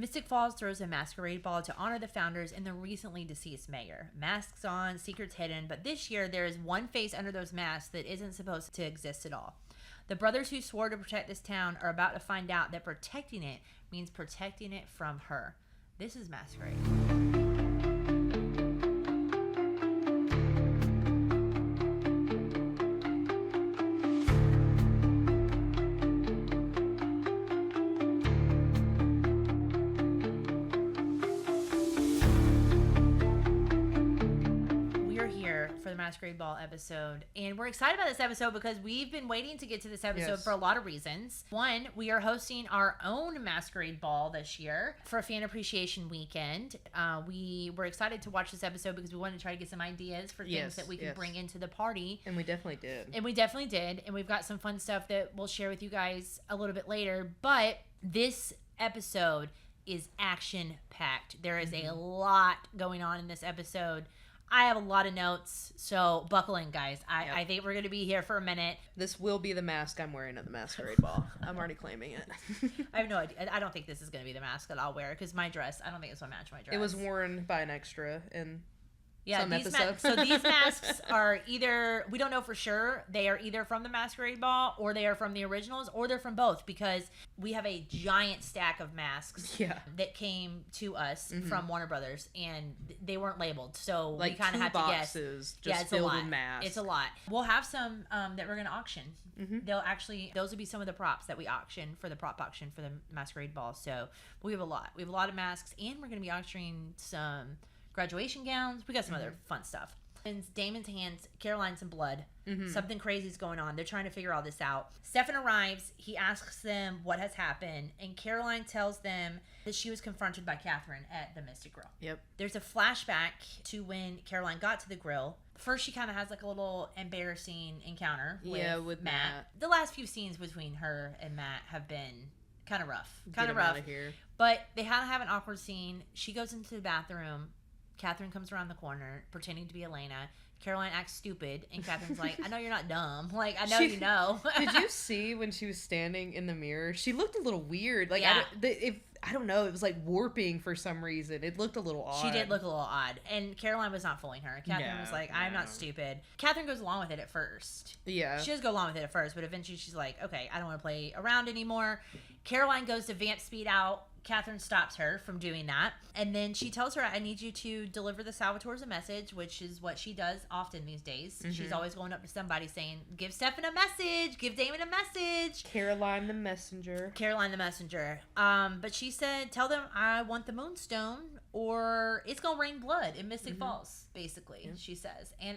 Mystic Falls throws a masquerade ball to honor the founders and the recently deceased mayor. Masks on, secrets hidden, but this year there is one face under those masks that isn't supposed to exist at all. The brothers who swore to protect this town are about to find out that protecting it means protecting it from her. This is Masquerade. Masquerade Ball episode, and we're excited about this episode because we've been waiting to get to this episode for a lot of reasons. One, we are hosting our own Masquerade Ball this year for a fan appreciation weekend. We were excited to watch this episode because we wanted to try to get some ideas for things that we can bring into the party, and we definitely did. And we've got some fun stuff that we'll share with you guys a little bit later. But this episode is action packed. There is a lot going on in this episode. I have a lot of notes, so buckle in, guys. I think we're going to be here for a minute. This will be the mask I'm wearing at the Masquerade Ball. I'm already claiming it. I have no idea. I don't think this is going to be the mask that I'll wear, because my dress, I don't think it's going to match my dress. It was worn by an extra in some episodes. So these masks are either, we don't know for sure, they are either from the Masquerade Ball, or they are from the originals, or they're from both, because we have a giant stack of masks that came to us from Warner Brothers, and they weren't labeled, so we kind of had to guess. Just filled with masks. It's a lot. We'll have some that we're going to auction. Those will be some of the props that we auction for the prop auction for the Masquerade Ball. So we have a lot. We have a lot of masks, and we're going to be auctioning some graduation gowns. We got some other fun stuff. In Damon's hands, Caroline's in blood. Something crazy is going on. They're trying to figure all this out. Stefan arrives. He asks them what has happened, and Caroline tells them that she was confronted by Catherine at the Mystic Grill. There's a flashback to when Caroline got to the grill. First, she kind of has like a little embarrassing encounter with Matt. The last few scenes between her and Matt have been kind of rough. But they have an awkward scene. She goes into the bathroom. Catherine comes around the corner pretending to be Elena. Caroline acts stupid, and Catherine's like, I know you're not dumb. Like, I know you know. Did you see when she was standing in the mirror? She looked a little weird. Like, I don't know. It was like warping for some reason. It looked a little odd. She did look a little odd. And Caroline was not fooling her. Catherine was like, I'm not stupid. Catherine goes along with it at first. Yeah. She does go along with it at first, but eventually she's like, okay, I don't want to play around anymore. Caroline goes to vamp speed out. Catherine stops her from doing that. And then she tells her, I need you to deliver the Salvatores a message, which is what she does often these days. She's always going up to somebody saying, give Stefan a message, give Damon a message. Caroline the messenger. But she said, tell them I want the Moonstone or it's going to rain blood in Mystic Falls, basically, she says. And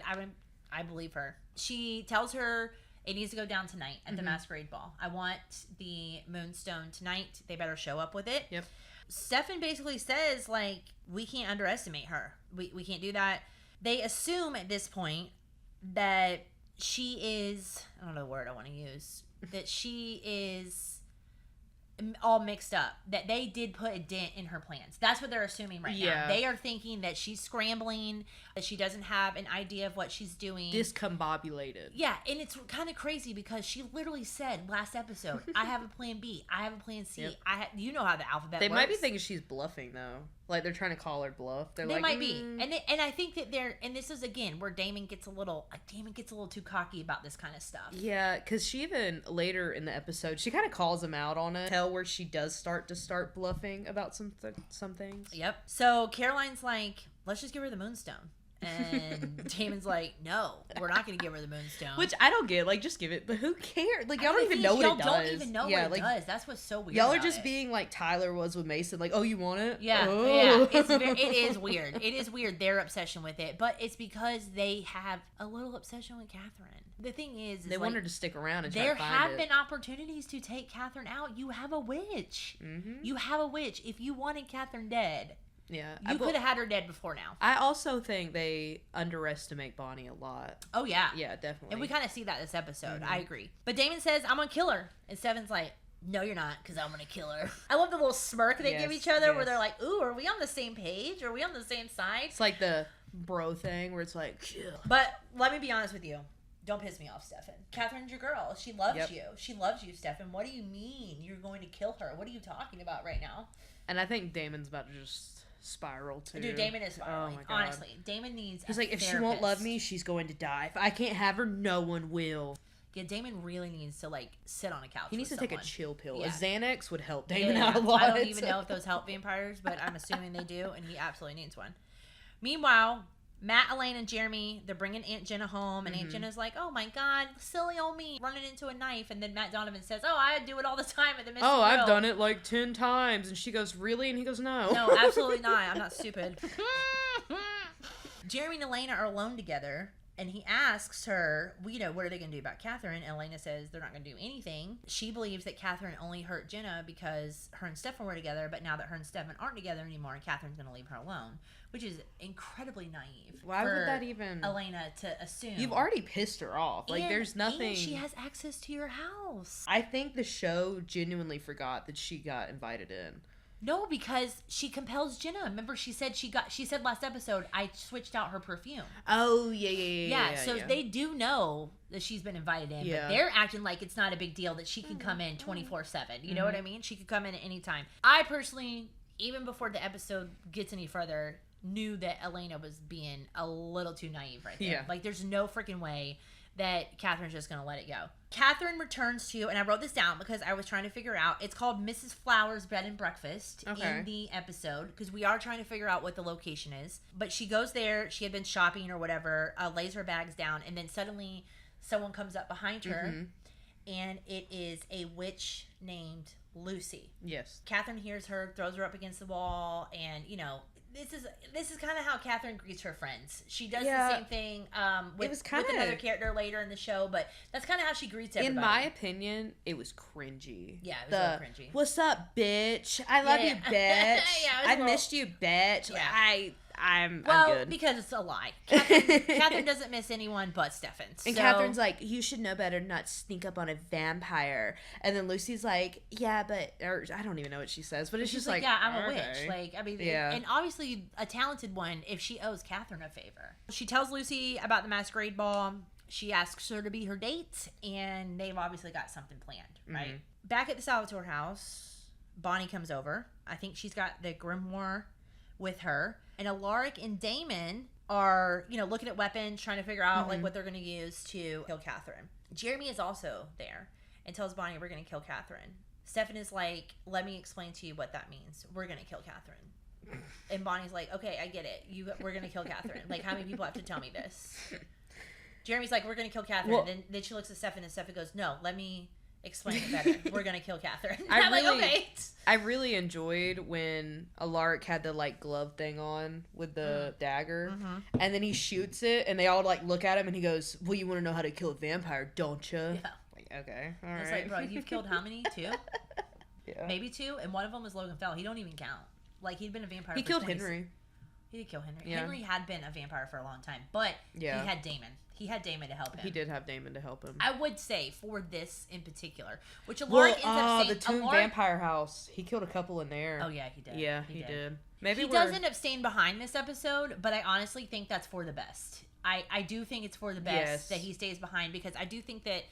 I believe her. She tells her, it needs to go down tonight at the Masquerade Ball. I want the Moonstone tonight. They better show up with it. Stefan basically says, like, we can't underestimate her. We can't do that. They assume at this point that she is, I don't know the word I want to use, that she is all mixed up, that they did put a dent in her plans. That's what they're assuming right now. They are thinking that she's scrambling, that she doesn't have an idea of what she's doing. Discombobulated. Yeah, and it's kind of crazy because she literally said last episode, I have a plan B, I have a plan C. You know how the alphabet works. They might be thinking she's bluffing, though. Like, they're trying to call her bluff. They might be. And I think that and this is, again, where Damon gets a little too cocky about this kind of stuff. Yeah, because she even, later in the episode, she kind of calls him out on it. Where she does start bluffing about some things. Yep. So Caroline's like, let's just give her the Moonstone. And Damon's like, no, we're not going to give her the Moonstone. Which I don't get. Like, just give it. But who cares? Like, y'all don't even know what it does. Y'all don't even know what it does. That's what's so weird. Y'all are just being like Tyler was with Mason. Like, oh, you want it? Yeah. Oh. Yeah. It is weird. It is weird, their obsession with it. But it's because they have a little obsession with Catherine. The thing is they want her to stick around and try there to find have been opportunities to take Catherine out. You have a witch. You have a witch. If you wanted Catherine dead, you could have had her dead before now. I also think they underestimate Bonnie a lot. Oh, yeah. Yeah, definitely. And we kind of see that this episode. I agree. But Damon says, I'm going to kill her. And Stefan's like, no, you're not, because I'm going to kill her. I love the little smirk they give each other where they're like, ooh, are we on the same page? Are we on the same side? It's like the bro thing where it's like, chill. But let me be honest with you. Don't piss me off, Stefan. Catherine's your girl. She loves you. She loves you, Stefan. What do you mean you're going to kill her? What are you talking about right now? And I think Damon's about to just spiral too. Dude, Damon is spiraling. Oh my God. Honestly, Damon needs. He's like, if she won't love me, she's going to die. If I can't have her, no one will. Yeah, Damon really needs to like sit on a couch. He needs to someone. take a chill pill. Yeah. A Xanax would help Damon out a lot. I don't even know if those help vampires, but I'm assuming they do, and he absolutely needs one. Meanwhile, Matt, Elaine, and Jeremy, they're bringing Aunt Jenna home, and Aunt Jenna's like, oh my God, silly old me, running into a knife. And then Matt Donovan says, oh, I do it all the time at the Mystic Grill. I've done it like 10 times. And she goes, really? And he goes, no. No, absolutely not. I'm not stupid. Jeremy and Elena are alone together. And he asks her, well, what are they going to do about Catherine? And Elena says they're not going to do anything. She believes that Catherine only hurt Jenna because her and Stefan were together, but now that her and Stefan aren't together anymore, Catherine's going to leave her alone, which is incredibly naive. Why would that even... Elena to assume. You've already pissed her off. Like, there's nothing... And she has access to your house. I think the show genuinely forgot that she got invited in. No, because she compels Jenna. Remember, she said last episode, I switched out her perfume. Oh, yeah. So they do know that she's been invited in, but they're acting like it's not a big deal that she can come in 24/7. You know what I mean? She could come in at any time. I personally, even before the episode gets any further, knew that Elena was being a little too naive right there. Yeah. Like, there's no freaking way that Catherine's just going to let it go. Catherine returns to, and I wrote this down because I was trying to figure out, it's called Mrs. Flowers' Bed and Breakfast in the episode, because we are trying to figure out what the location is. But she goes there, she had been shopping or whatever, lays her bags down, and then suddenly someone comes up behind her, and it is a witch named Lucy. Yes. Catherine hears her, throws her up against the wall, and, this is kind of how Catherine greets her friends. She does the same thing with another character later in the show, but that's kind of how she greets everybody. In my opinion, it was cringy. Yeah, it was a little cringy. What's up, bitch? I love you, bitch. I missed you, bitch. Yeah. I'm well, good. Because it's a lie. Catherine doesn't miss anyone but Stefan. And Catherine's like, you should know better not sneak up on a vampire. And then Lucy's like, yeah, but... Or, I don't even know what she says, but it's just like... Yeah, I'm a witch. Like, I mean... Yeah. And obviously, a talented one if she owes Catherine a favor. She tells Lucy about the masquerade ball. She asks her to be her date, and they've obviously got something planned, right? Back at the Salvatore house, Bonnie comes over. I think she's got the grimoire with her. And Alaric and Damon are, looking at weapons, trying to figure out, what they're going to use to kill Catherine. Jeremy is also there and tells Bonnie, we're going to kill Catherine. Stefan is like, let me explain to you what that means. We're going to kill Catherine. And Bonnie's like, okay, I get it. We're going to kill Catherine. Like, how many people have to tell me this? Jeremy's like, we're going to kill Catherine. Well, then she looks at Stefan, and Stefan goes, no, let me explain it better. We're going to kill Catherine. I'm like, okay. I really enjoyed when Alaric had the, glove thing on with the dagger. And then he shoots it, and they all, look at him, and he goes, well, you want to know how to kill a vampire, don't you? Yeah. Like, okay, all right. It's like, bro, you've killed how many? 2? Yeah. Maybe 2, and one of them was Logan Fell. He don't even count. Like, he'd been a vampire He killed Henry. He did kill Henry. Yeah. Henry had been a vampire for a long time, but he had Damon. He had Damon to help him. He did have Damon to help him. I would say for this in particular, which Alaric ends up saying... the Tomb Vampire House. He killed a couple in there. Oh, yeah, he did. Yeah, he did. Maybe he does end up staying behind this episode, but I honestly think that's for the best. I do think it's for the best that he stays behind, because I do think that...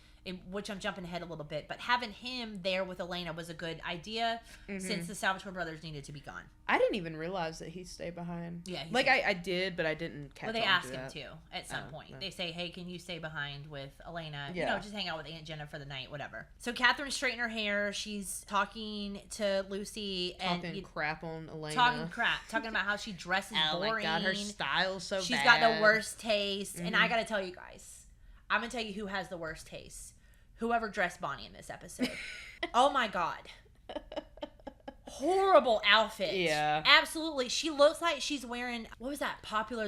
which I'm jumping ahead a little bit, but having him there with Elena was a good idea since the Salvatore brothers needed to be gone. I didn't even realize that he stayed behind. Yeah, I did, but I didn't catch on to that. Well, they asked him to at some point. No. They say, hey, can you stay behind with Elena? Yeah. Just hang out with Aunt Jenna for the night, whatever. So Catherine's straightening her hair. She's talking to Lucy. Talking crap on Elena. Talking about how she dresses boring. Oh my God, her style's so bad. She's got the worst taste. And I got to tell you guys, I'm going to tell you who has the worst taste. Whoever dressed Bonnie in this episode. Oh my God. Horrible outfit. Yeah. Absolutely. She looks like she's wearing, what was that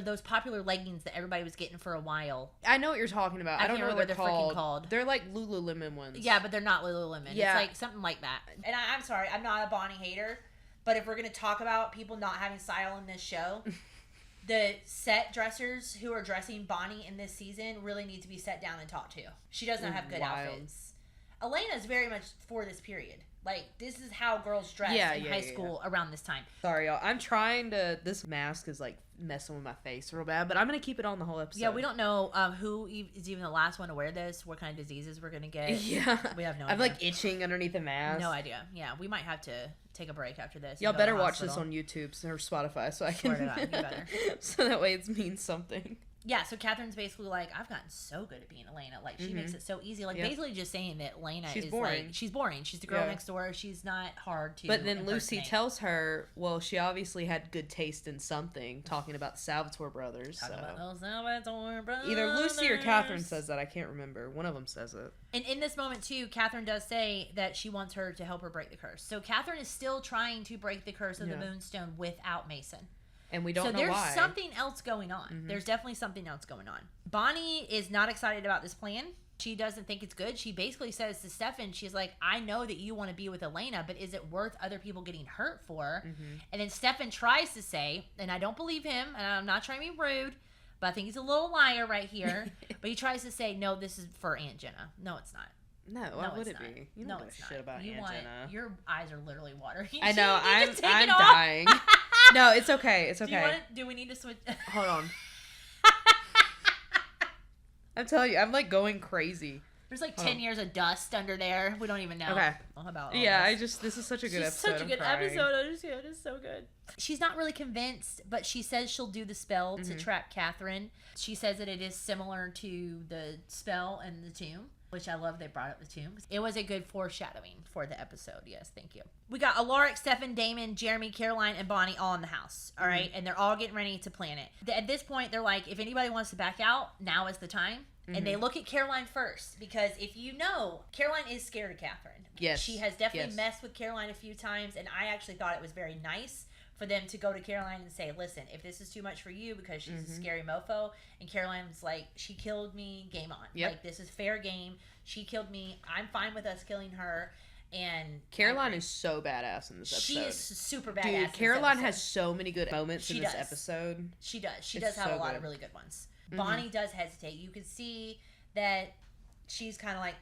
those popular leggings that everybody was getting for a while. I know what you're talking about. I don't know what they're freaking called. They're like Lululemon ones. Yeah, but they're not Lululemon. Yeah. It's like something like that. And I'm sorry, I'm not a Bonnie hater, but if we're going to talk about people not having style in this show, the set dressers who are dressing Bonnie in this season really need to be set down and talked to. She does not have good outfits. Elena's very much for this period. Like, this is how girls dress in high school around this time. Sorry, y'all. I'm trying to... This mask is, like, messing with my face real bad, but I'm going to keep it on the whole episode. Yeah, we don't know who is even the last one to wear this, what kind of diseases we're going to get. Yeah. We have no idea. I'm, like, itching underneath the mask. No idea. Yeah, we might have to take a break after this. Y'all better watch this on YouTube or Spotify so I can... Swear to God, you better. So that way it means something. Yeah, so Catherine's basically like, I've gotten so good at being Elena. Like, she makes it so easy. Like, basically just saying that Elena is boring. Like, she's boring. She's the girl next door. She's not hard to But then Lucy impersonate. tells her, well, she obviously had good taste in something, talking about the Salvatore brothers. Talking about those Salvatore brothers. Either Lucy or Catherine says that. I can't remember. One of them says it. And in this moment, too, Catherine does say that she wants her to help her break the curse. So Catherine is still trying to break the curse of the Moonstone without Mason. And we don't know why. So there's something else going on. There's definitely something else going on. Bonnie is not excited about this plan. She doesn't think it's good. She basically says to Stefan, she's like, I know that you want to be with Elena, but is it worth other people getting hurt for? And then Stefan tries to say, and I don't believe him, and I'm not trying to be rude, but I think he's a little liar right here. But he tries to say, no, this is for Aunt Jenna. No, it's not. No, why would it be? You don't give a shit about Aunt Jenna. Your eyes are literally watering. I know. I'm dying. No, it's okay. It's okay. Do we need to switch? Hold on. I'm telling you, I'm like going crazy. There's like 10 years of dust under there. We don't even know. Okay. About this is such a good episode. Such a good episode. It is so good. She's not really convinced, but she says she'll do the spell to trap Catherine. She says that it is similar to the spell in the tomb, which I love they brought up the tomb. It was a good foreshadowing for the episode. Yes, thank you. We got Alaric, Stefan, Damon, Jeremy, Caroline, and Bonnie all in the house. All right, and they're all getting ready to plan it. At this point, they're like, if anybody wants to back out, now is the time. And they look at Caroline first, because if you know, Caroline is scared of Catherine. Yes. She has definitely messed with Caroline a few times, and I actually thought it was very nice for them to go to Caroline and say, listen, if this is too much for you, because she's a scary mofo, and Caroline's like, she killed me, game on. Like, this is fair game. She killed me. I'm fine with us killing her. And Caroline is so badass in this episode. She is super badass. Dude, Caroline has so many good moments in this episode. She does. She does have a lot of really good ones. Bonnie does hesitate. You can see that she's kind of like,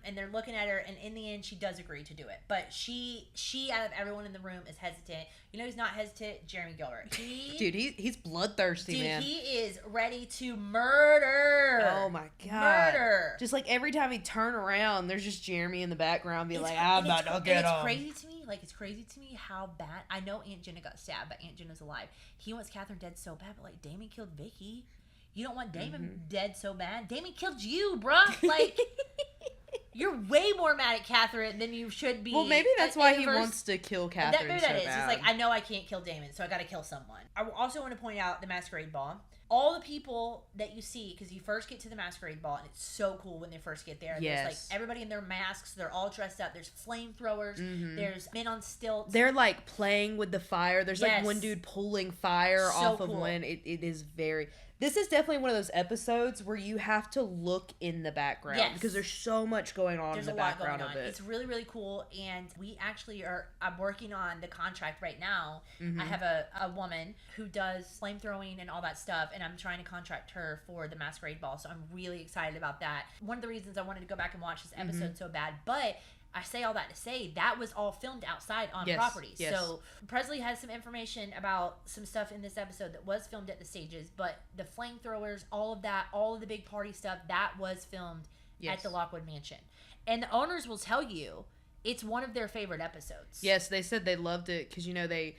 and they're looking at her, and in the end, she does agree to do it. But she out of everyone in the room is hesitant. You know who's not hesitant? Jeremy Gilbert. Dude, he's bloodthirsty, man. He is ready to murder. Oh my God. Murder. Just like every time he turn around, there's just Jeremy in the background being like, I'm about to get him. It's crazy to me. Like, it's crazy to me how bad. I know Aunt Jenna got stabbed, but Aunt Jenna's alive. He wants Catherine dead so bad, but like, Damon killed Vicky. You don't want Damon dead so bad. Damon killed you, bruh. Like, you're way more mad at Catherine than you should be. Well, maybe that's why he wants to kill Catherine. Maybe that is. It's like, I know I can't kill Damon, so I got to kill someone. I also want to point out the Masquerade Ball. All the people that you see, because you first get to the Masquerade Ball, and it's so cool when they first get there. Yes. There's like everybody in their masks. They're all dressed up. There's flamethrowers. There's men on stilts. They're like playing with the fire. There's like one dude pulling fire off of one. It is very... This is definitely one of those episodes where you have to look in the background because there's so much going on in the background of it. It's really, really cool, and we actually I'm working on the contract right now. I have a woman who does flamethrowing and all that stuff, and I'm trying to contract her for the Masquerade Ball, so I'm really excited about that. One of the reasons I wanted to go back and watch this episode so bad, but I say all that to say that was all filmed outside on property. Yes. So Presley has some information about some stuff in this episode that was filmed at the stages, but the flamethrowers, all of that, all of the big party stuff, that was filmed at the Lockwood Mansion. And the owners will tell you it's one of their favorite episodes. Yes, they said they loved it because, you know, they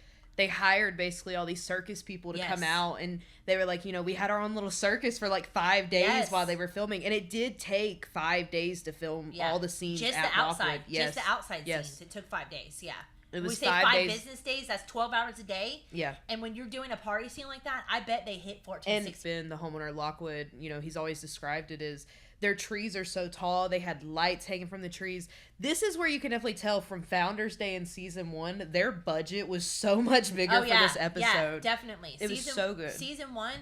hired basically all these circus people to come out, and they were like, you know, we had our own little circus for like 5 days while they were filming, and it did take 5 days to film all the scenes just at the outside. Lockwood. Just the outside scenes. It took 5 days. Yeah. It was we say 5 days. business days. That's 12 hours a day. Yeah. And when you're doing a party scene like that, I bet they hit 14, and 16. And the homeowner Lockwood, you know, he's always described it as their trees are so tall. They had lights hanging from the trees. This is where you can definitely tell from Founders Day in season 1, their budget was so much bigger for this episode. Yeah, definitely. It was so good. Season 1,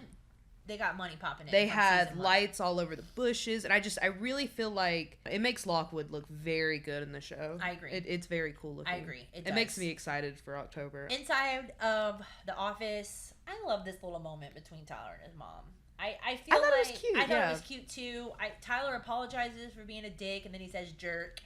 they got money popping in. They had lights all over the bushes, and I really feel like it makes Lockwood look very good in the show. I agree. It's very cool looking. I agree. It makes me excited for October. Inside of the office, I love this little moment between Tyler and his mom. I feel thought like it was cute. I thought it was cute too. Tyler apologizes for being a dick, and then he says jerk.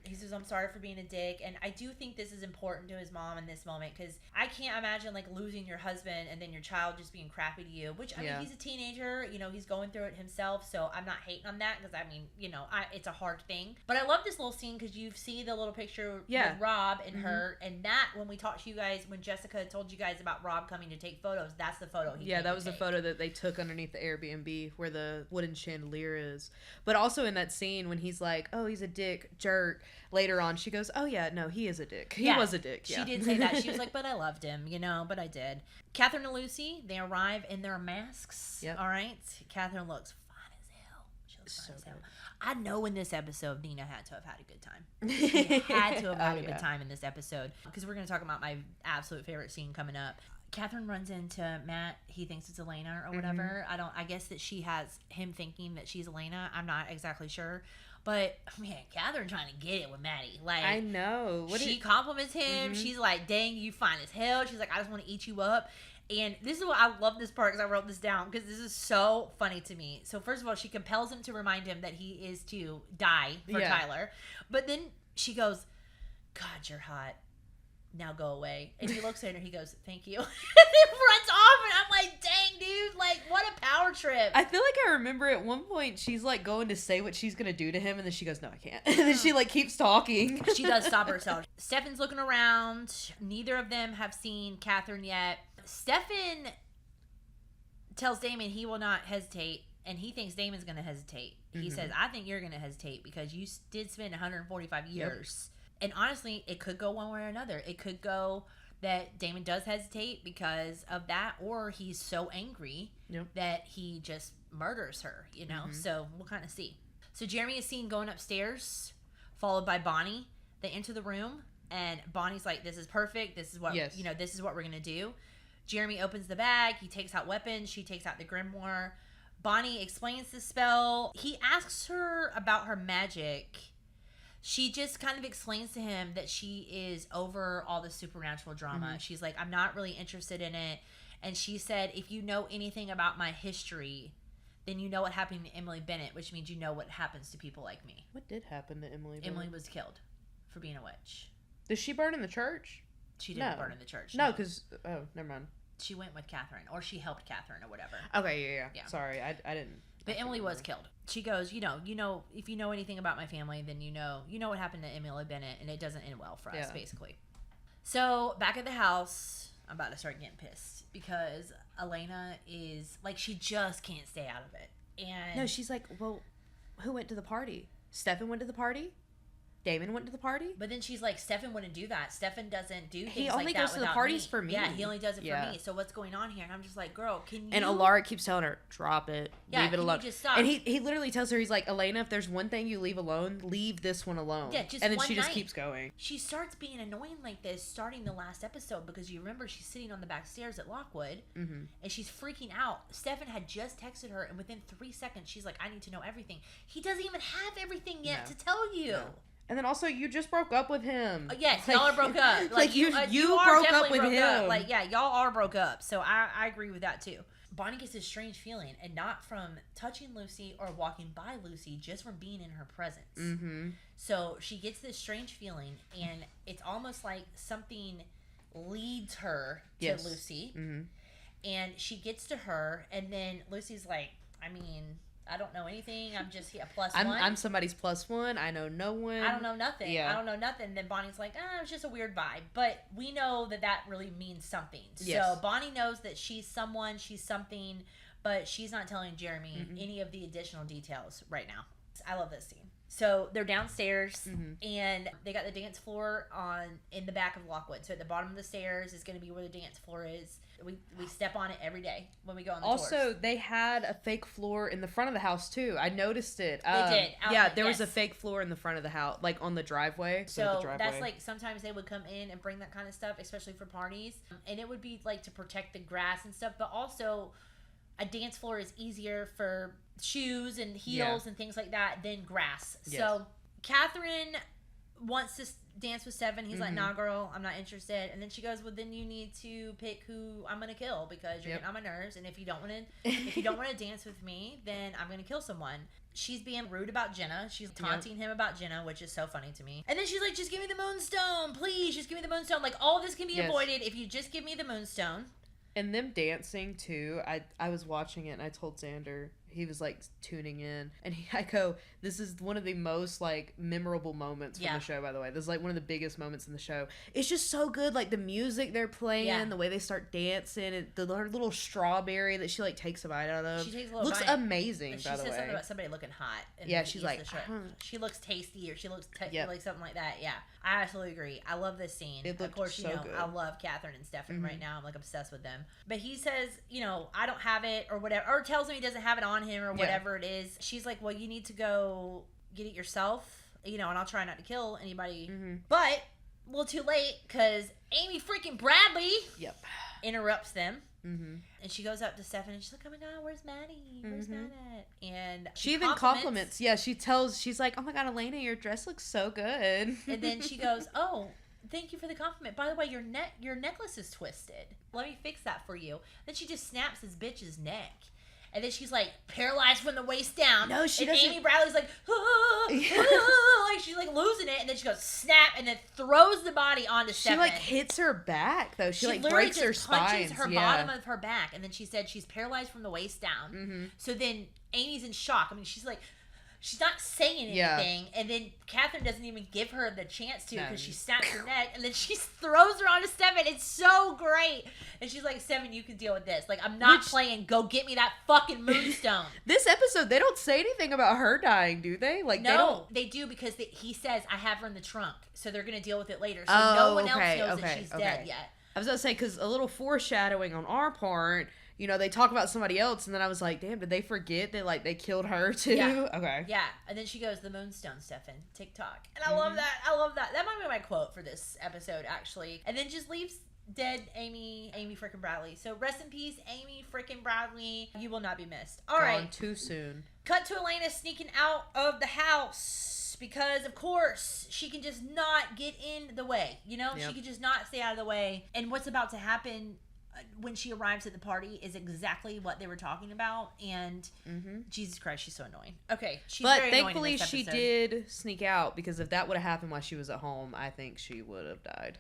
He says, I'm sorry for being a dick. And I do think this is important to his mom in this moment, because I can't imagine like losing your husband and then your child just being crappy to you, which I mean, he's a teenager, you know, he's going through it himself. So I'm not hating on that, because I mean, you know, it's a hard thing, but I love this little scene because you see the little picture with Rob and her. And that, when we talked to you guys, when Jessica told you guys about Rob coming to take photos, that's the photo that was the photo that they took underneath the Airbnb where the wooden chandelier is. But also in that scene when he's like, oh, he's a dick, jerk, later on she goes, oh yeah, no, he is a dick. He was a dick. She did say that. She was like, but I loved him, you know, but I did. Catherine and Lucy, they arrive in their masks. All right. Catherine looks fine as hell. She looks fine as hell. I know in this episode, Nina had to have had a good time. She had to have had a good time in this episode, because we're going to talk about my absolute favorite scene coming up. Catherine runs into Matt. He thinks it's Elena or whatever. I guess that she has him thinking that she's Elena. I'm not exactly sure. But, man, Catherine trying to get it with Maddie. Like, I know. She compliments him. She's like, dang, you fine as hell. She's like, I just want to eat you up. And this is what I love this part, because I wrote this down, because this is so funny to me. So, first of all, she compels him to remind him that he is to die for Tyler. But then she goes, God, you're hot. Now go away. And he looks at her, he goes, thank you. And then runs off, and I'm like, dang, dude, like, what a power trip. I feel like I remember at one point she's like going to say what she's gonna do to him, and then she goes, no, I can't. And then she like keeps talking. She does stop herself. Stefan's looking around. Neither of them have seen Catherine yet. Stefan tells Damon he will not hesitate, and he thinks Damon's gonna hesitate. He says, I think you're gonna hesitate, because you did spend 145 years. And honestly, it could go one way or another. It could go that Damon does hesitate because of that, or he's so angry that he just murders her, you know? So we'll kind of see. So Jeremy is seen going upstairs, followed by Bonnie. They enter the room, and Bonnie's like, this is perfect. This is what, you know, this is what we're going to do. Jeremy opens the bag. He takes out weapons. She takes out the grimoire. Bonnie explains the spell. He asks her about her magic. She just kind of explains to him that she is over all the supernatural drama. She's like, I'm not really interested in it. And she said, if you know anything about my history, then you know what happened to Emily Bennett, which means you know what happens to people like me. What did happen to Emily Bennett? Emily was killed for being a witch. Did she burn in the church? She didn't burn in the church. No, because, never mind. She went with Catherine, or she helped Catherine or whatever. Okay, yeah. Sorry, I didn't. But Emily was killed. She goes, you know, if you know anything about my family, then you know what happened to Emily Bennett, and it doesn't end well for us, basically. So back at the house, I'm about to start getting pissed, because Elena is like, she just can't stay out of it. And no, she's like, well, who went to the party? Stefan went to the party? Damon went to the party? But then she's like, Stefan wouldn't do that. Stefan doesn't do things like that. He only goes to the parties for me. Yeah, he only does it for me. So what's going on here? And I'm just like, girl, can you... And Alara keeps telling her, drop it. Leave it alone. You just stop? And he literally tells her, he's like, Elena, if there's one thing you leave alone, leave this one alone. Yeah, just and then one she night. Just keeps going. She starts being annoying like this starting the last episode, because you remember she's sitting on the back stairs at Lockwood, and she's freaking out. Stefan had just texted her, and within 3 seconds, she's like, I need to know everything. He doesn't even have everything yet to tell you. No. And then also, you just broke up with him. Yes, y'all are broke up. Like, you broke up with him. Like, yeah, y'all are broke up. So I agree with that, too. Bonnie gets this strange feeling, and not from touching Lucy or walking by Lucy, just from being in her presence. So she gets this strange feeling, and it's almost like something leads her to Lucy. And she gets to her, and then Lucy's like, I mean... I don't know anything. I'm just a +1. I'm somebody's +1. I know no one. I don't know nothing. Yeah. I don't know nothing. Then Bonnie's like, it's just a weird vibe. But we know that really means something. Yes. So Bonnie knows that she's someone, she's something, but she's not telling Jeremy any of the additional details right now. I love this scene. So they're downstairs, and they got the dance floor in the back of Lockwood. So at the bottom of the stairs is going to be where the dance floor is. We step on it every day when we go on the tours. Also, they had a fake floor in the front of the house, too. I noticed it. They did. There was a fake floor in the front of the house, like on the driveway. So that's like, sometimes they would come in and bring that kind of stuff, especially for parties. And it would be like to protect the grass and stuff, but also a dance floor is easier for shoes and heels and things like that than grass. Yes. So Catherine wants to dance with Stefan. He's like, nah, girl, I'm not interested. And then she goes, well, then you need to pick who I'm gonna kill because you're getting on my nerves. And if you don't want to dance with me, then I'm gonna kill someone. She's being rude about Jenna. She's taunting him about Jenna, which is so funny to me. And then she's like, just give me the moonstone, please. Just give me the moonstone. Like, all this can be avoided if you just give me the moonstone. And them dancing too. I was watching it and I told Xander, he was like tuning in, and I go, this is one of the most like memorable moments from the show, by the way. This is like one of the biggest moments in the show. It's just so good, like the music they're playing, the way they start dancing, and her little strawberry that she like takes a bite out of. She takes a little bite. Amazing, and by the way. She says something about somebody looking hot. She's like, she looks tasty, or she looks like something like that. Yeah, I absolutely agree. I love this scene. Of course, you know, good. I love Catherine and Stefan right now. I'm like obsessed with them. But he says, you know, I don't have it, or whatever, or tells him he doesn't have it on him, or whatever it is. She's like, well, you need to go get it yourself, you know, and I'll try not to kill anybody. But, well, too late, because Amy freaking Bradley interrupts them. And she goes up to Stefan and she's like, oh my god, where's Maddie? Where's Matt at? And she even compliments. Yeah, she's like, oh my god, Elena, your dress looks so good. And then she goes, oh, thank you for the compliment. By the way, your necklace is twisted. Let me fix that for you. Then she just snaps this bitch's neck. And then she's like paralyzed from the waist down. No, she doesn't. And Amy Bradley's like, like she's like losing it. And then she goes snap, and then throws the body onto Stefan. She like hits her back though. She like breaks her spine. Punches her bottom of her back. And then she said she's paralyzed from the waist down. So then Amy's in shock. I mean, she's like, she's not saying anything, and then Catherine doesn't even give her the chance to because she snaps her neck, and then she throws her onto Stefan. It's so great, and she's like, Stefan, you can deal with this. Like, I'm not playing. Go get me that fucking moonstone. This episode, they don't say anything about her dying, do they? Like, no, they do because he says, I have her in the trunk, so they're gonna deal with it later. So no one else knows that she's dead yet. I was gonna say, because a little foreshadowing on our part. You know, they talk about somebody else, and then I was like, damn, did they forget that, like, they killed her, too? Yeah. Okay. Yeah. And then she goes, the moonstone, Stefan. TikTok. And I love that. I love that. That might be my quote for this episode, actually. And then just leaves dead Amy frickin' Bradley. So rest in peace, Amy frickin' Bradley. You will not be missed. All right. Gone too soon. Cut to Elena sneaking out of the house. Because, of course, she can just not get in the way. You know? Yep. She can just not stay out of the way. And what's about to happen when she arrives at the party is exactly what they were talking about, and Jesus Christ, she's so annoying. Okay, she's very annoying. But thankfully she did sneak out, because if that would have happened while she was at home, I think she would have died.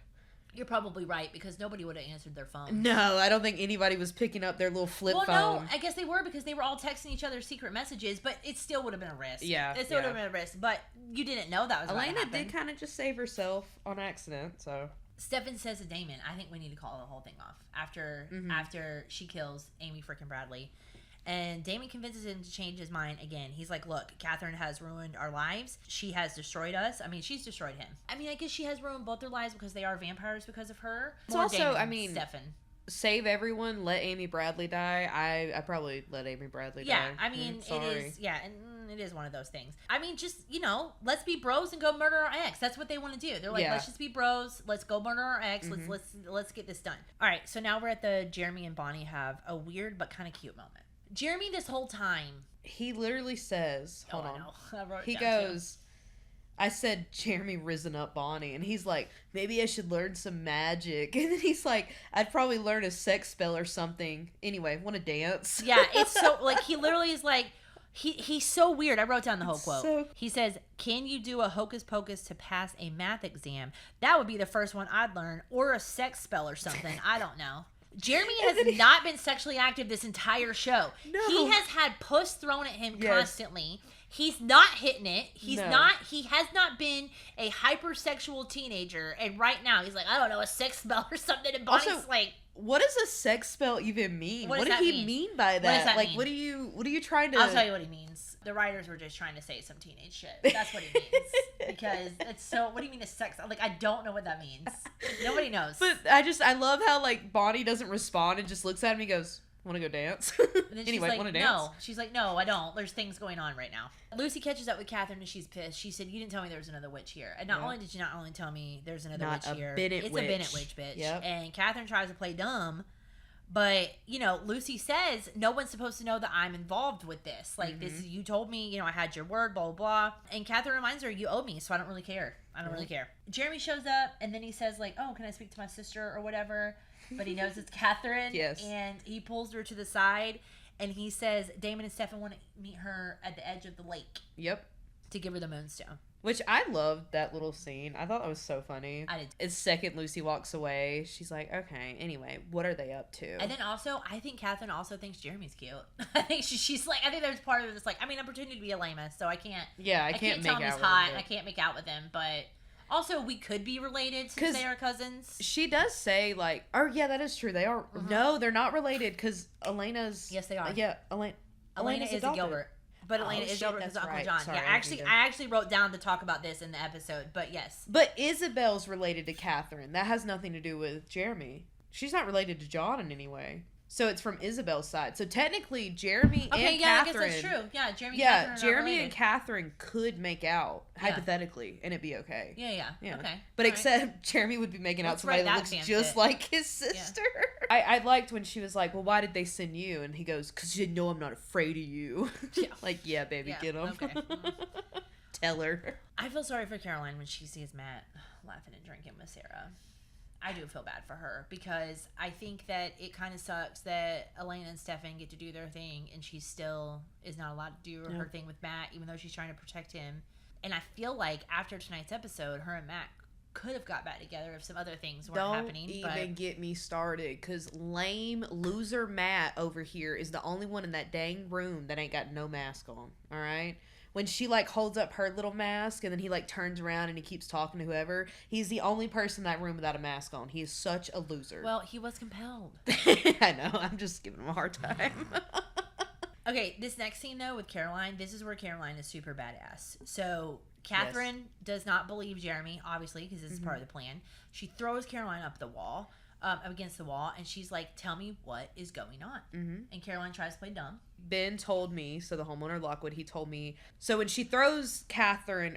You're probably right, because nobody would have answered their phone. No, I don't think anybody was picking up their little flip phone. Well, no, I guess they were, because they were all texting each other secret messages, but it still would have been a risk. Yeah, it still would have been a risk, but you didn't know that was Elena about to happen. Did kind of just save herself on accident, so... Stefan says to Damon, I think we need to call the whole thing off after she kills Amy frickin' Bradley. And Damon convinces him to change his mind again. He's like, look, Catherine has ruined our lives. She has destroyed us. I mean, she's destroyed him. I mean, I guess she has ruined both their lives because they are vampires because of her. It's also, Damon, I mean, Stefan. Save everyone, let Amy Bradley die. I probably let Amy Bradley die. Yeah, I mean, it is, and it is one of those things. I mean, just, you know, let's be bros and go murder our ex. That's what they want to do. They're like, let's just be bros. Let's go murder our ex. Let's get this done. All right, so now we're at the Jeremy and Bonnie have a weird but kind of cute moment. Jeremy, this whole time, he literally says, hold on. I wrote it down goes, too. I said, Jeremy risen up Bonnie, and he's like, maybe I should learn some magic. And then he's like, I'd probably learn a sex spell or something. Anyway, want to dance? Yeah, it's so, like, he literally is like, he's so weird. I wrote down the whole quote. He says, can you do a hocus pocus to pass a math exam? That would be the first one I'd learn. Or a sex spell or something. I don't know. Jeremy has not been sexually active this entire show. No. He has had puss thrown at him constantly. He's not hitting it. He has not been a hypersexual teenager. And right now, he's like, I don't know, a sex spell or something. And Bonnie's also, like, what does a sex spell even mean? What did he mean by that? What does that mean? What are you trying to... I'll tell you what he means. The writers were just trying to say some teenage shit. That's what he means. Because it's so... What do you mean a sex... Like, I don't know what that means. Nobody knows. But I love how, like, Bonnie doesn't respond and just looks at him and goes... Want to go dance? Anyway, want to dance? No. She's like, no, I don't. There's things going on right now. Lucy catches up with Catherine and she's pissed. She said, you didn't tell me there was another witch here. And not only did you not only tell me there's another witch here, it's a Bennett witch, bitch. Yep. And Catherine tries to play dumb But, you know, Lucy says, no one's supposed to know that I'm involved with this. Like, this is, you told me, you know, I had your word, blah, blah, blah. And Catherine reminds her, you owe me, so I don't really care. I don't really care. Jeremy shows up, and then he says, like, oh, can I speak to my sister or whatever? But he knows it's Catherine. Yes. And he pulls her to the side, and he says, Damon and Stefan want to meet her at the edge of the lake. Yep. To give her the moonstone. Which I loved that little scene. I thought that was so funny. I did. The second Lucy walks away, she's like, okay, anyway, what are they up to? And then also, I think Catherine also thinks Jeremy's cute. I think she's like, I think there's part of this, like, I mean, I'm pretending to be a lame-ass, so I can't. Yeah, I can't tell make him out he's hot. with him. I can't make out with him, but also we could be related since they are cousins. She does say, like, oh, yeah, that is true. They are. No, they're not related because Elena's. Yes, they are. Yeah, Elena is a Gilbert. But Elena is Gilbert because of Uncle John. Sorry, yeah, I actually wrote down to talk about this in the episode, but yes. But Isabel's related to Catherine. That has nothing to do with Jeremy. She's not related to John in any way. So it's from Isabel's side. So technically, Jeremy and Catherine. I guess that's true. Yeah, Jeremy and Catherine could make out, hypothetically, and it'd be okay. Yeah. Okay. But except Jeremy would be making out somebody that looks just like his sister. Yeah. I liked when she was like, well, why did they send you? And he goes, because you know I'm not afraid of you. Yeah. Like, yeah, baby, get him. Okay. Tell her. I feel sorry for Caroline when she sees Matt laughing and drinking with Sarah. I do feel bad for her because I think that it kind of sucks that Elena and Stefan get to do their thing and she still is not allowed to do her thing with Matt, even though she's trying to protect him. And I feel like after tonight's episode, her and Matt could have got back together if some other things weren't happening. Don't even get me started, because lame loser Matt over here is the only one in that dang room that ain't got no mask on, all right? When she, like, holds up her little mask and then he, like, turns around and he keeps talking to whoever, he's the only person in that room without a mask on. He is such a loser. Well, he was compelled. I know. I'm just giving him a hard time. Okay, this next scene, though, with Caroline, this is where Caroline is super badass. So Catherine does not believe Jeremy, obviously, because this is part of the plan. She throws Caroline up the wall, against the wall, and she's like, tell me what is going on. And Caroline tries to play dumb. Ben told me, so the homeowner Lockwood, he told me, so when she throws Catherine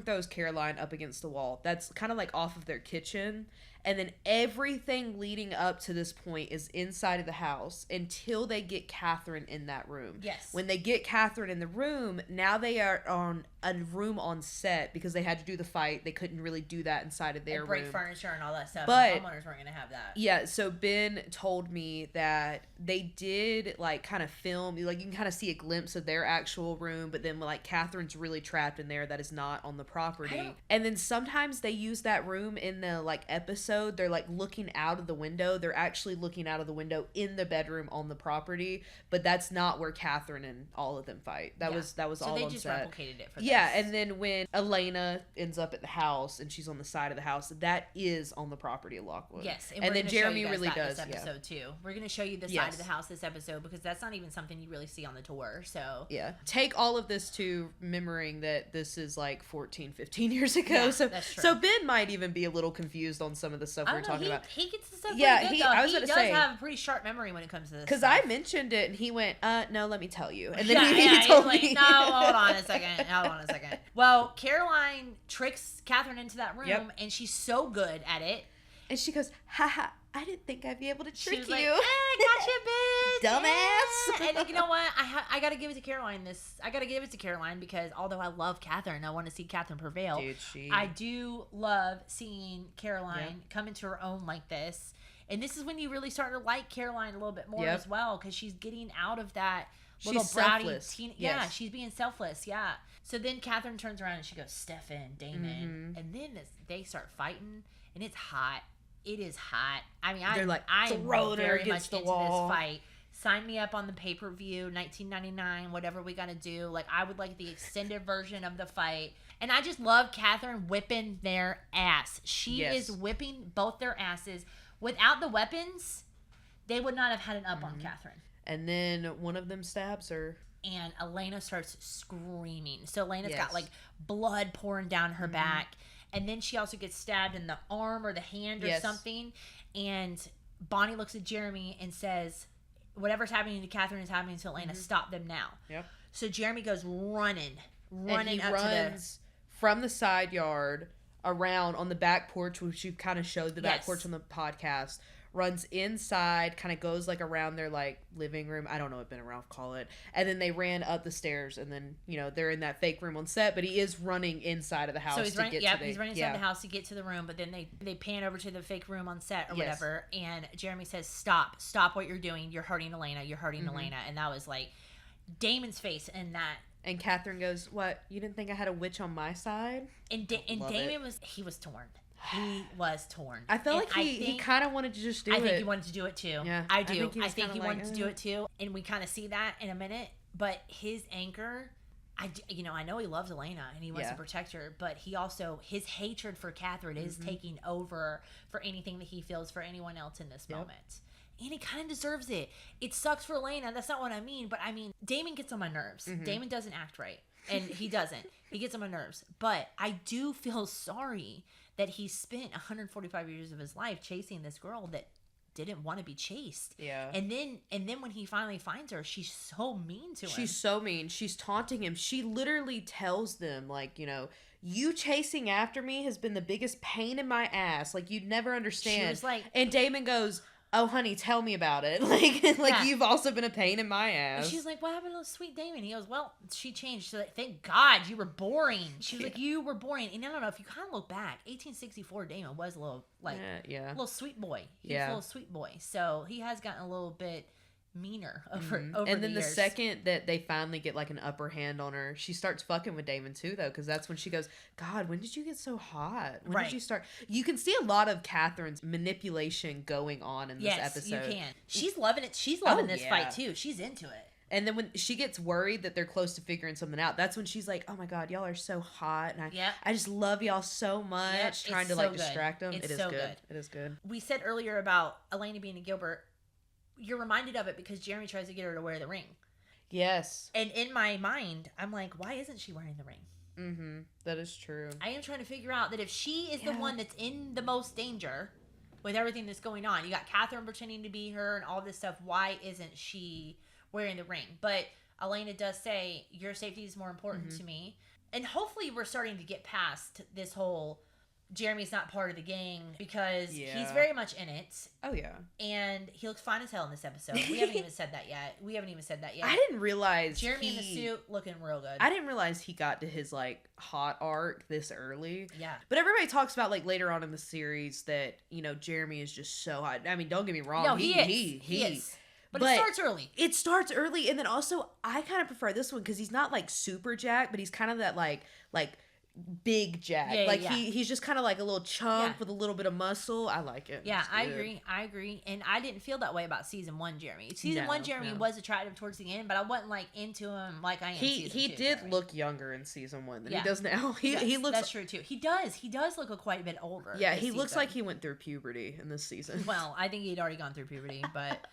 throws Caroline up against the wall, that's kind of like off of their kitchen. And then everything leading up to this point is inside of the house until they get Catherine in that room. Yes. When they get Catherine in the room, now they are on a room on set because they had to do the fight. They couldn't really do that inside of their room. Break furniture and all that stuff. But and homeowners weren't going to have that. Yeah, so Ben told me that they did, like, kind of film, like, you can kind of see a glimpse of their actual room, but then, like, Catherine's really trapped in there that is not on the property. And then sometimes they use that room in the, like, episode. They're, like, looking out of the window. They're actually looking out of the window in the bedroom on the property, but that's not where Catherine and all of them fight. That was all on set. So they just replicated it for this. Yeah, and then when Elena ends up at the house and she's on the side of the house, that is on the property of Lockwood. Yes, and then Jeremy really does. This episode too. We're going to show you the side of the house this episode because that's not even something you really see on the tour. So yeah, take all of this to remembering that this is like 14, 15 years ago. Yeah, so that's true. So Ben might even be a little confused on some of the stuff we're talking about. He gets the stuff. Yeah, pretty good, I was he going to does say, have a pretty sharp memory when it comes to this. Because I mentioned it and he went, "No, let me tell you." And then he told like, me, "No, hold on a second. Well, Caroline tricks Catherine into that room, and she's so good at it. And she goes, "Haha, I didn't think I'd be able to trick you." Like, I got you, bitch. Dumbass. And you know what? I got to give it to Caroline. I got to give it to Caroline because although I love Catherine, I want to see Catherine prevail. Dude, I do love seeing Caroline come into her own like this. And this is when you really start to like Caroline a little bit more as well because she's getting out of that little bratty teen. Yeah, she's being selfless. Yeah. So then Catherine turns around and she goes, Stefan, Damon. And then they start fighting and it's hot. It is hot. I mean, I'm very much into this fight. Sign me up on the pay-per-view, $19.99, whatever we got to do. Like, I would like the extended version of the fight. And I just love Catherine whipping their ass. She is whipping both their asses. Without the weapons, they would not have had an up on Catherine. And then one of them stabs her. And Elena starts screaming. So Elena's got, like, blood pouring down her back. And then she also gets stabbed in the arm or the hand or something. And Bonnie looks at Jeremy and says, whatever's happening to Catherine is happening to Elena. Stop them now. Yep. So Jeremy goes running and he runs from the side yard around on the back porch, which you kind of showed the back porch on the podcast, runs inside, kind of goes like around their like living room. I don't know what Ben and Ralph call it. And then they ran up the stairs, and then, you know, they're in that fake room on set, but he is running inside of the house he's running inside the house to get to the room, but then they pan over to the fake room on set or whatever, and Jeremy says, stop what you're doing. You're hurting Elena. Elena. And that was like Damon's face in that. And Catherine goes, what? You didn't think I had a witch on my side? And Damon was torn. He was torn. I felt like he kind of wanted to just do it. I think he wanted to do it too. Yeah, I do. I think he wanted to do it too. And we kind of see that in a minute. But his anger, I know he loves Elena and he wants to protect her. But he also, his hatred for Catherine is taking over for anything that he feels for anyone else in this moment. And he kind of deserves it. It sucks for Elena. That's not what I mean. But I mean, Damon gets on my nerves. Damon doesn't act right. And he doesn't. He gets on my nerves. But I do feel sorry that he spent 145 years of his life chasing this girl that didn't want to be chased. Yeah. And then when he finally finds her, she's so mean to him. She's so mean. She's taunting him. She literally tells them, like, you know, you chasing after me has been the biggest pain in my ass. Like, you'd never understand. She was like... And Damon goes... oh, honey, tell me about it. You've also been a pain in my ass. And she's like, what happened to sweet Damon? He goes, well, she changed. She's like, thank God, you were boring. She was like, you were boring. And I don't know, if you kind of look back, 1864 Damon was a little, a little sweet boy. He was a little sweet boy. So he has gotten a little bit meaner over and then the years. Second that they finally get like an upper hand on her, she starts fucking with Damon too, though, because that's when she goes, God, when did you get so hot? When did you start? You can see a lot of Catherine's manipulation going on in this episode. Yes, you can. She's loving it. She's loving this fight too. She's into it. And then when she gets worried that they're close to figuring something out, that's when she's like, oh my God, y'all are so hot. And I just love y'all so much. Trying to distract them. It is so good. It is good. We said earlier about Elena being a Gilbert. You're reminded of it because Jeremy tries to get her to wear the ring. Yes. And in my mind, I'm like, why isn't she wearing the ring? Mm-hmm. That is true. I am trying to figure out that if she is the one that's in the most danger with everything that's going on, you got Catherine pretending to be her and all this stuff, why isn't she wearing the ring? But Elena does say, your safety is more important to me. And hopefully we're starting to get past this whole... Jeremy's not part of the gang because he's very much in it. Oh, yeah. And he looks fine as hell in this episode. We haven't even said that yet. I didn't realize Jeremy in the suit looking real good. I didn't realize he got to his, like, hot arc this early. Yeah. But everybody talks about, like, later on in the series that, you know, Jeremy is just so hot. I mean, don't get me wrong. No, he is. But it starts early. It starts early. And then also, I kind of prefer this one because he's not, like, super jacked, but he's kind of that, like big jack. He's just kind of like a little chunk with a little bit of muscle. I like it. Yeah, I agree. And I didn't feel that way about season 1 Jeremy. Season 1 Jeremy was attractive towards the end, but I wasn't like into him like I am season 2. He did Jeremy. Look younger in season 1 than he does now. He looks... That's true too. He does look quite a bit older. Yeah, he looks like he went through puberty in this season. Well, I think he'd already gone through puberty, but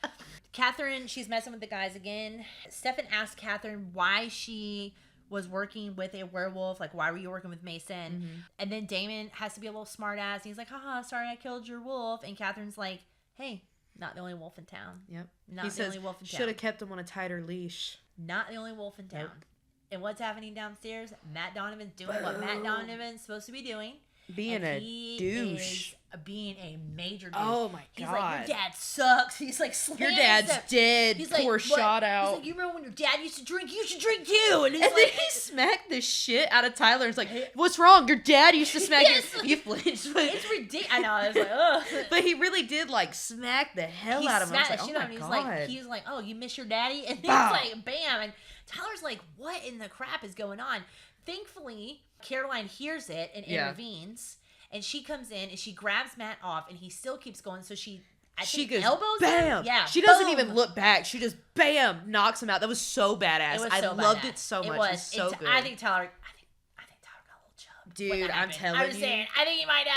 Catherine, she's messing with the guys again. Stefan asked Catherine why she was working with a werewolf, like, why were you working with Mason? And then Damon has to be a little smart ass. He's like, haha, sorry I killed your wolf. And Catherine's like, hey, not the only wolf in town. Yep. Only wolf in town. Should have kept him on a tighter leash. Not the only wolf in town. Nope. And what's happening downstairs? Matt Donovan's doing what Matt Donovan's supposed to be doing. Being a douche. Being a major douche. Oh my God. He's like, your dad sucks. He's like, your dad's dead. He's like, poor shot out. He's like, you remember when your dad used to drink? You should drink too. And then he smacked the shit out of Tyler. It's like, what's wrong? Your dad used to smack you flinched. It's ridiculous. I know. I was like, ugh. But he really did like smack the hell out of him. I was like, oh my God. He's like, oh, you miss your daddy? And he's like, bam. And Tyler's like, what in the crap is going on? Thankfully, Caroline hears it and intervenes. And she comes in and she grabs Matt off and he still keeps going. So she goes, elbows bam. Him. Yeah. She doesn't even look back. She just bam knocks him out. That was so badass. I loved it so much. It was so good. I think Tyler got a little chub. Dude, I'm telling you. I'm saying, I think he might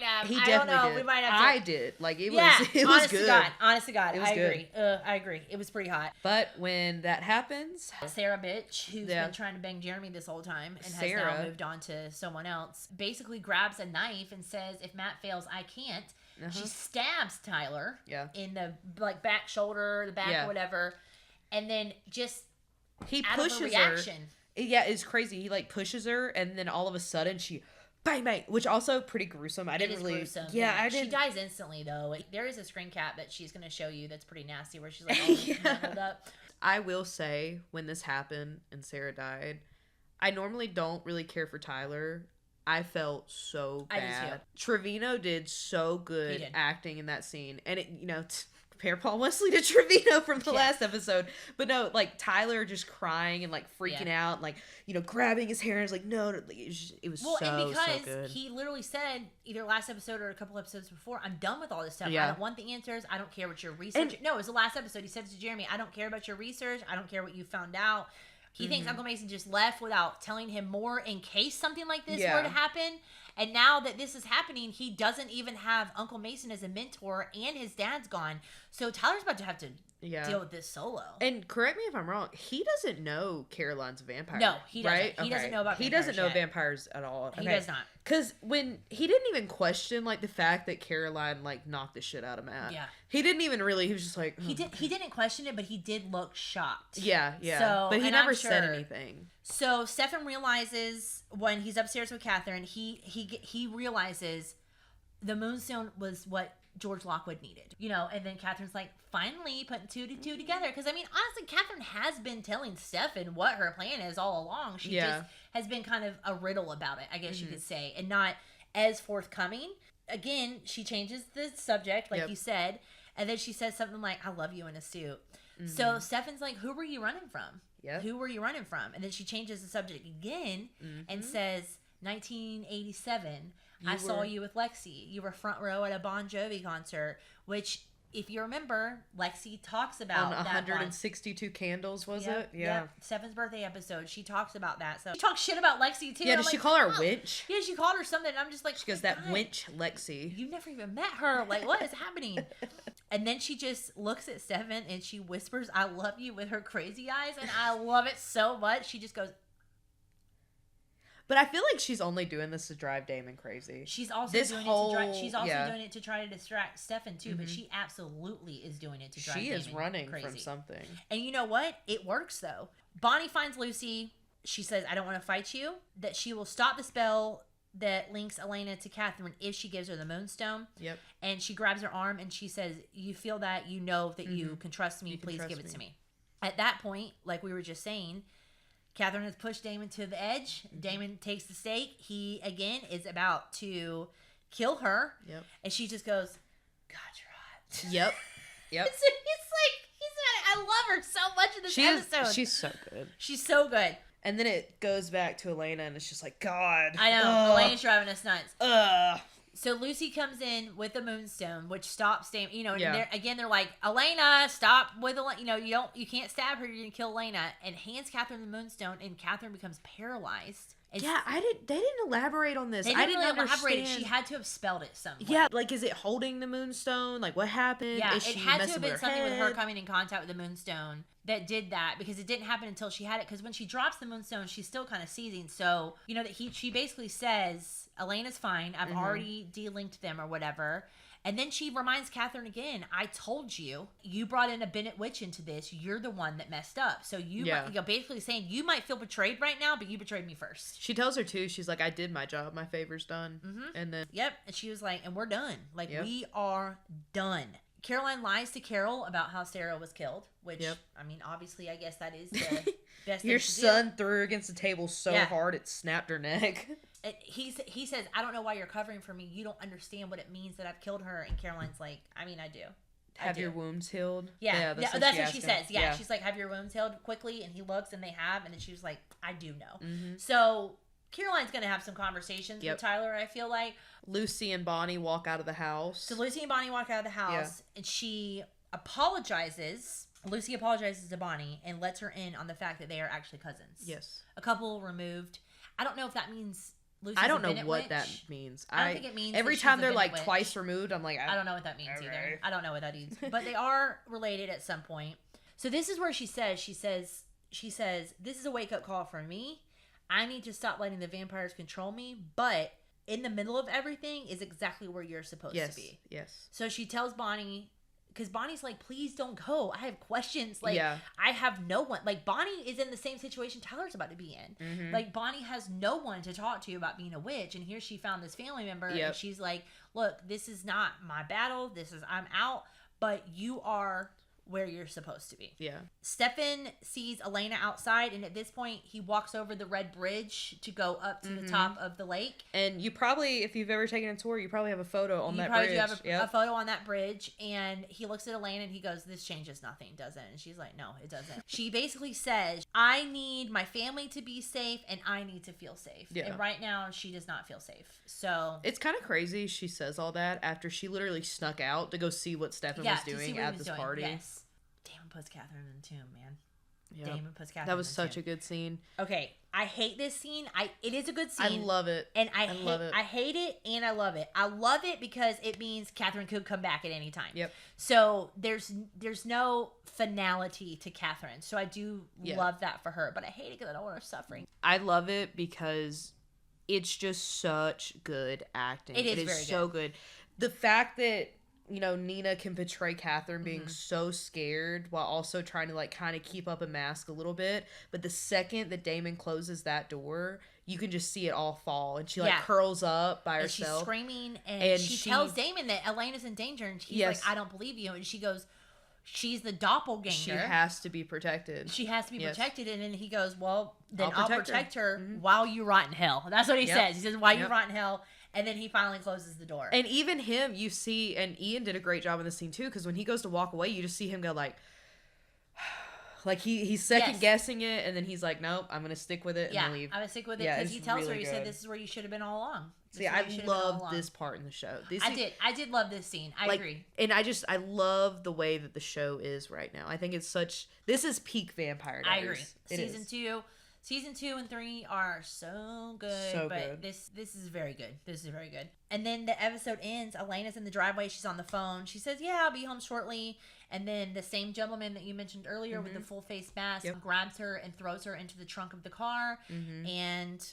have. He I definitely don't know. did. We might have to. I did. Like it was good. Honest to God. It was good. I agree. It was pretty hot. But when that happens, Sarah bitch, who's been trying to bang Jeremy this whole time and has now moved on to someone else, basically grabs a knife and says, if Matt fails, I can't. She stabs Tyler in the back shoulder, the back or whatever, and then just he pushes her. Yeah, it's crazy. He pushes her, and then all of a sudden she bang, bang, which also pretty gruesome. I didn't really. Gruesome. Yeah, I didn't. She dies instantly, though. There is a screen cap that she's going to show you that's pretty nasty, where she's like all hold up. I will say, when this happened and Sarah died, I normally don't really care for Tyler. I felt so bad. Trevino did so good acting in that scene, and it, compare Paul Wesley to Trevino from the last episode, but no, like Tyler just crying and like freaking out, and, like grabbing his hair, and was like, no, it was and because good. He literally said either last episode or a couple episodes before, I'm done with all this stuff. I don't want the answers. I don't care what your research. No, it was the last episode. He said to Jeremy, I don't care about your research. I don't care what you found out. He thinks Uncle Mason just left without telling him more in case something like this were to happen. And now that this is happening, he doesn't even have Uncle Mason as a mentor, and his dad's gone. So Tyler's about to have to deal with this solo. And correct me if I'm wrong, he doesn't know Caroline's a vampire. No, he doesn't. Right? He doesn't know about vampires. He doesn't know vampires at all. He does not. Because when he didn't even question like the fact that Caroline like knocked the shit out of Matt. Yeah. He didn't even really. He was just like he didn't question it, but he did look shocked. Yeah. So, but he never said anything. So Stefan realizes when he's upstairs with Catherine, he realizes the Moonstone was what George Lockwood needed, and then Catherine's like, finally putting two to two together. Because, I mean, honestly, Catherine has been telling Stefan what her plan is all along. She just has been kind of a riddle about it, I guess you could say, and not as forthcoming. Again, she changes the subject, like you said, and then she says something like, I love you in a suit. So Stefan's like, who were you running from? Who were you running from? And then she changes the subject again and says, 1987, I saw you with Lexi. You were front row at a Bon Jovi concert, which, if you remember, Lexi talks about on that 162 Candles, was it? Yeah. Stefan's birthday episode. She talks about that. So she talks shit about Lexi, too. Yeah, did she call her a winch? Yeah, she called her something. And I'm just like, she goes, that winch Lexi. You never even met her. Like, what is happening? And then she just looks at Stefan and she whispers, I love you, with her crazy eyes. And I love it so much. She just goes, but I feel like she's only doing this to drive Damon crazy. She's also doing it to try to distract Stefan too, but she absolutely is doing it to drive Damon crazy. She is running from something. And you know what? It works though. Bonnie finds Lucy. She says, I don't want to fight you. That she will stop the spell that links Elena to Catherine if she gives her the Moonstone. Yep. And she grabs her arm and she says, you feel that, you know that you can trust me, please give it to me. At that point, like we were just saying, Catherine has pushed Damon to the edge. Damon takes the stake. He, again, is about to kill her. Yep. And she just goes, God, you're hot. Yep. It's like, I love her so much in this episode. She's so good. She's so good. And then it goes back to Elena, and it's just like, God. I know. Elena's driving us nuts. So Lucy comes in with the Moonstone, which stops Damon. And they're like, Elena, stop with Elena. You can't stab her. You're gonna kill Elena. And hands Catherine the Moonstone, and Catherine becomes paralyzed. They didn't elaborate on this. I didn't really elaborate. She had to have spelled it somewhere. Yeah, like, is it holding the Moonstone? Like, what happened? Yeah, is it had to have been something with her coming in contact with the Moonstone that did that, because it didn't happen until she had it. Because when she drops the Moonstone, she's still kind of seizing. So she basically says, Elena's fine. I've already de-linked them or whatever. And then she reminds Catherine again, I told you, you brought in a Bennett witch into this. You're the one that messed up. So you're basically saying you might feel betrayed right now, but you betrayed me first. She tells her too, she's like, I did my job. My favor's done. And then. Yep. And she was like, and we're done. Like, we are done. Caroline lies to Carol about how Sarah was killed, which, I mean, obviously, I guess that is the best thing Your to son do. threw her against the table so hard it snapped her neck. He says, I don't know why you're covering for me. You don't understand what it means that I've killed her. And Caroline's like, I mean, I do. Have your wounds healed? Yeah, that's what she says. Yeah, she's like, have your wounds healed quickly? And he looks, and they have. And then she was like, I do know. So Caroline's going to have some conversations with Tyler, I feel like. Lucy and Bonnie walk out of the house. So Lucy and Bonnie walk out of the house, and she apologizes. Lucy apologizes to Bonnie and lets her in on the fact that they are actually cousins. Yes. A couple removed. I don't know if that means Lucy's I don't know Bennett what witch. That means. I don't think it means every that time she's they're a like Bennett twice witch. removed, I'm like, I don't know what that means either. I don't know what that means. But they are related at some point. So this is where she says, this is a wake-up call for me. I need to stop letting the vampires control me, but in the middle of everything is exactly where you're supposed to be. Yes. So she tells Bonnie, because Bonnie's like, please don't go. I have questions. Like, Yeah. I have no one. Like, Bonnie is in the same situation Tyler's about to be in. Mm-hmm. Like, Bonnie has no one to talk to about being a witch. And here she found this family member. And she's like, look, this is not my battle. I'm out. But you are where you're supposed to be. Yeah. Stefan sees Elena outside, and at this point, he walks over the red bridge to go up to the top of the lake. And you probably, if you've ever taken a tour, you probably have a photo on that bridge. You probably do have a photo on that bridge, and he looks at Elena and he goes, this changes nothing, does it? And she's like, no, it doesn't. She basically says, I need my family to be safe, and I need to feel safe. Yeah. And right now, she does not feel safe. So it's kind of crazy she says all that after she literally snuck out to go see what Stefan was doing at this party. Yes. Damon puts Catherine in the tomb, man. Yep. Damon puts Catherine. That was such a good scene. Okay, I hate this scene. It is a good scene. I love it. And I love it. I hate it and I love it. I love it because it means Catherine could come back at any time. Yep. So there's no finality to Catherine. So I do love that for her, but I hate it because I don't want her suffering. I love it because it's just such good acting. It is very so good. The fact that Nina can portray Catherine being so scared while also trying to like kind of keep up a mask a little bit. But the second that Damon closes that door, you can just see it all fall. And she like curls up by herself. She's screaming and she tells Damon that Elena's in danger. And he's like, I don't believe you. And she goes, she's the doppelganger. She has to be protected. She has to be protected. And then he goes, well, then I'll protect her while you rot in hell. That's what he says. He says, while you rot in hell. And then he finally closes the door. And even him, you see, and Ian did a great job in the scene too, because when he goes to walk away, you just see him go like he's second guessing it, and then he's like, nope, I'm going to stick with it and leave. I'm going to stick with it because he tells her, he said, this is where you should have been all along. See, I love this part in the show. I did love this scene. I agree. And I love the way that the show is right now. I think it's this is peak Vampire Diaries. I agree. Season 2 and 3 are so good. This is very good. This is very good. And then the episode ends. Elena's in the driveway. She's on the phone. She says, yeah, I'll be home shortly. And then the same gentleman that you mentioned earlier with the full face mask grabs her and throws her into the trunk of the car. And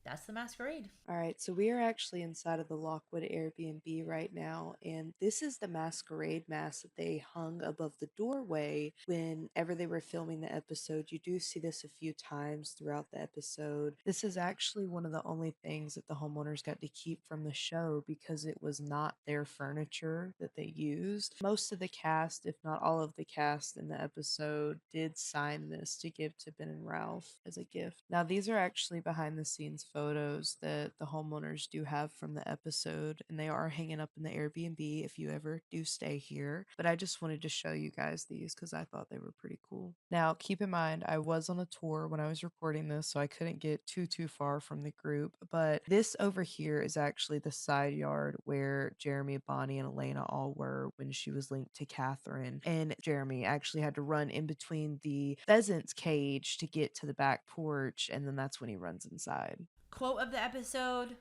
that's the masquerade. All right, so we are actually inside of the Lockwood Airbnb right now, and this is the masquerade mask that they hung above the doorway whenever they were filming the episode. You do see this a few times throughout the episode. This is actually one of the only things that the homeowners got to keep from the show because it was not their furniture that they used. Most of the cast, if not all of the cast in the episode, did sign this to give to Ben and Ralph as a gift. Now, these are actually behind the scenes photos that the homeowners do have from the episode, and they are hanging up in the Airbnb if you ever do stay here. But I just wanted to show you guys these because I thought they were pretty cool. Now, keep in mind, I was on a tour when I was recording this, so I couldn't get too far from the group. But this over here is actually the side yard where Jeremy, Bonnie, and Elena all were when she was linked to Catherine. And Jeremy actually had to run in between the pheasant's cage to get to the back porch, and then that's when he runs inside. Quote of the episode.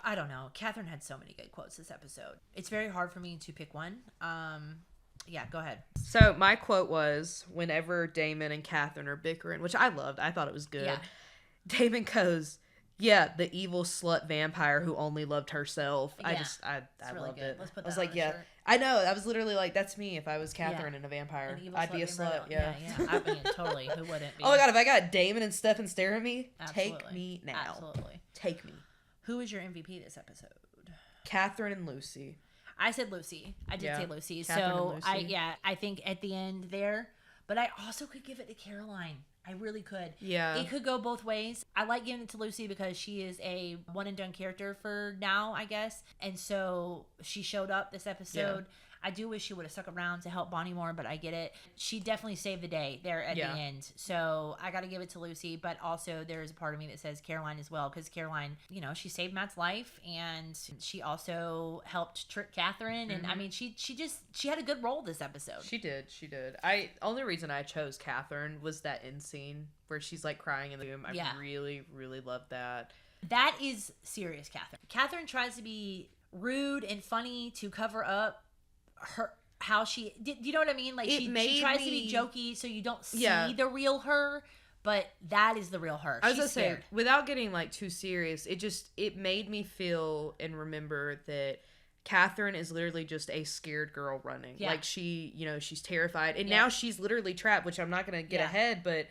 I don't know. Catherine had so many good quotes this episode. It's very hard for me to pick one. Yeah, go ahead. So my quote was, whenever Damon and Catherine are bickering, which I loved. I thought it was good. Yeah. Damon goes, yeah, the evil slut vampire who only loved herself. Yeah. I really loved good. it. Let's put I was that like, on yeah. shirt. I know. I was literally like, that's me if I was Catherine and a vampire. I'd be a slut. Yeah. I mean, totally. Who wouldn't be? Oh my God, if I got Damon and Stefan staring at me, Absolutely. Take me now. Absolutely. Take me. Who is your MVP this episode? Catherine and Lucy. I said Lucy. I did say Lucy. Catherine so and Lucy. I think at the end there, but I also could give it to Caroline. I really could. Yeah. It could go both ways. I like giving it to Lucy because she is a one and done character for now, I guess. And so she showed up this episode. Yeah. I do wish she would have stuck around to help Bonnie more, but I get it. She definitely saved the day there at the end. So I got to give it to Lucy, but also there's a part of me that says Caroline as well, because Caroline, she saved Matt's life, and she also helped trick Catherine. And I mean, she had a good role this episode. She did. Only reason I chose Catherine was that end scene where she's like crying in the room. I really, really loved that. That is serious, Catherine. Catherine tries to be rude and funny to cover up how she did. You know what I mean? Like she tries to be jokey so you don't see the real her, but that is the real her. I was gonna say, without getting like too serious, it made me feel and remember that Catherine is literally just a scared girl running. Yeah. Like she, she's terrified. And now she's literally trapped, which I'm not going to get ahead, but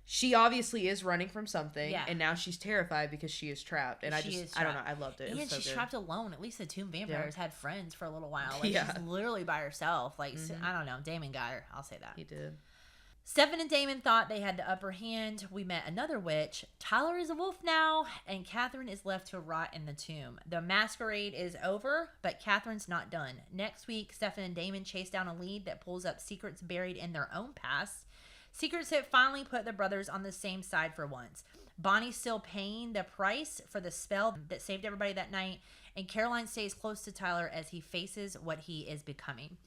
she obviously is running from something. Yeah. And now she's terrified because she is trapped. And I don't know. I loved it. And she's trapped alone. At least the Tomb Vampires had friends for a little while. Like she's literally by herself. Like, I don't know. Damon got her. I'll say that. He did. Stefan and Damon thought they had the upper hand. We met another witch. Tyler is a wolf now, and Catherine is left to rot in the tomb. The masquerade is over, but Catherine's not done. Next week, Stefan and Damon chase down a lead that pulls up secrets buried in their own past. Secrets that finally put the brothers on the same side for once. Bonnie's still paying the price for the spell that saved everybody that night, and Caroline stays close to Tyler as he faces what he is becoming.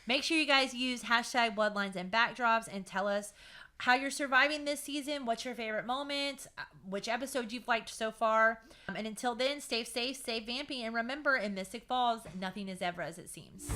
Make sure you guys use hashtag Bloodlines and Backdrops and tell us how you're surviving this season, what's your favorite moments, which episode you've liked so far. And until then, stay safe, stay vampy, and remember, in Mystic Falls, nothing is ever as it seems.